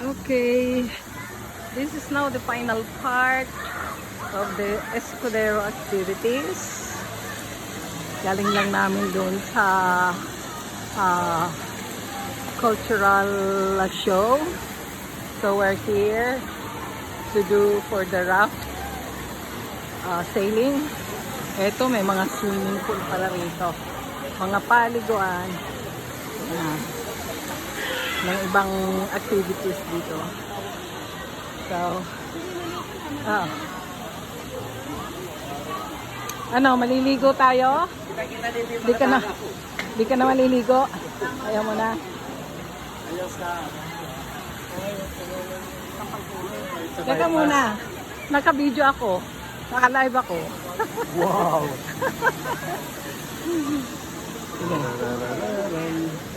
Okay, this is now the final part of the Escudero activities. Galing lang namin doon sa cultural show. So we're here to do for the raft sailing. Eto, may mga swimming pool pala rito. Mga paliguan. Ng ibang activities dito. So, ano, maliligo tayo? Di ka na maliligo? Ayaw mo na? Teka muna. Naka-video ako. Naka-live ako. Wow! Sige.